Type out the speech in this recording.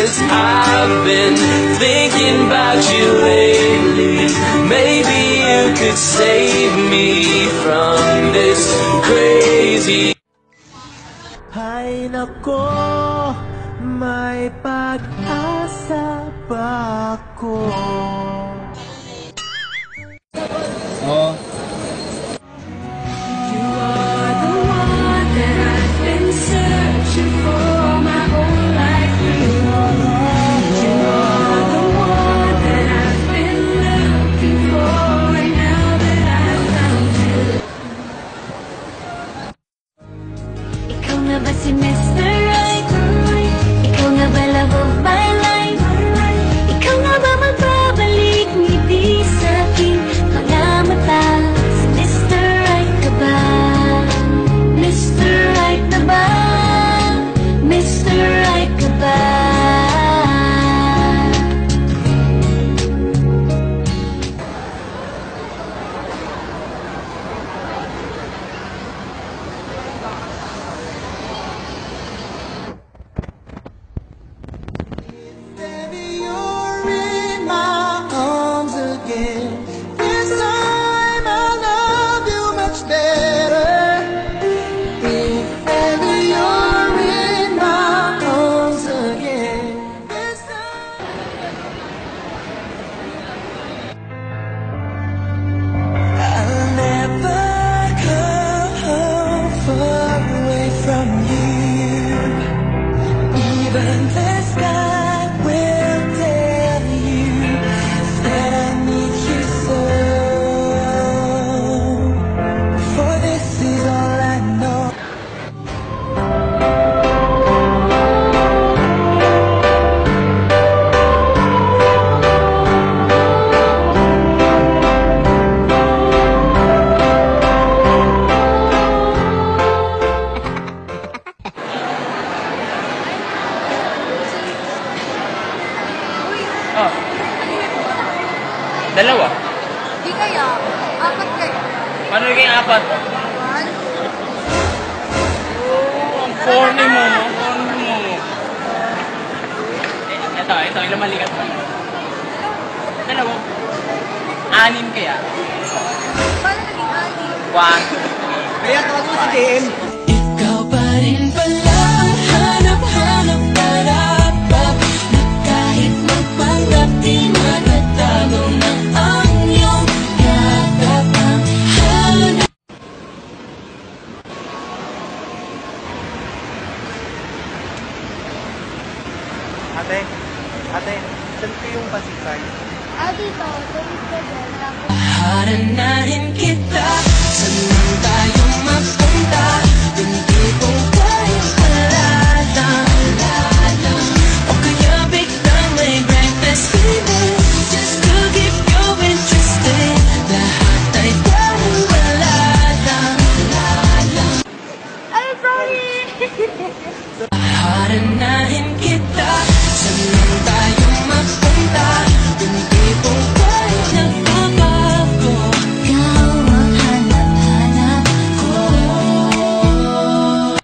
'cause I've been thinking about you lately. Maybe you could save me from this crazy. Hay nako, may pag-asa ba ako? Oh. You are the one that I've been searching for my whole life. You are the one that I've been looking for, and now that I've found you. Ikaw nga ba si Mr. Right? Ikaw nga ba love of my life? Ikaw nga ba magbabalik ngiti sa aking mga mata? Si Mr. Right ka ba? Mr. Right na ba? Mr. Right ka ba? Baby, you're in my arms again. This time I'll love you much better. If ever you're in my arms again, this time I'll never come far away from you. Even the sky will tell you that I need you so. For this is all I know. Oh. Dalawa. Di kaya, apat kayo. Paano naging apat? One, Oh, ang corny mo, no? Corny mo. Ito, ilang malikat pa. Dalawa. Anim kaya? paano naging ani? One. Kaya tawag mo si JM. Ikaw pa rin pala ang hanap-hanap na kahit magpanggap di magtatago ng ang iyong yakap ang hanap. Ate, saan ko yung pasipay? Dito, tuwid ka dyan. Tapos, Haranahin kita, saan man tayo mapunta, hindi kong tayo malalang, o kaya biglang may breakfast feeling, just to keep you interested, lahat ay parang wala lang. ay, sorry! Haranahin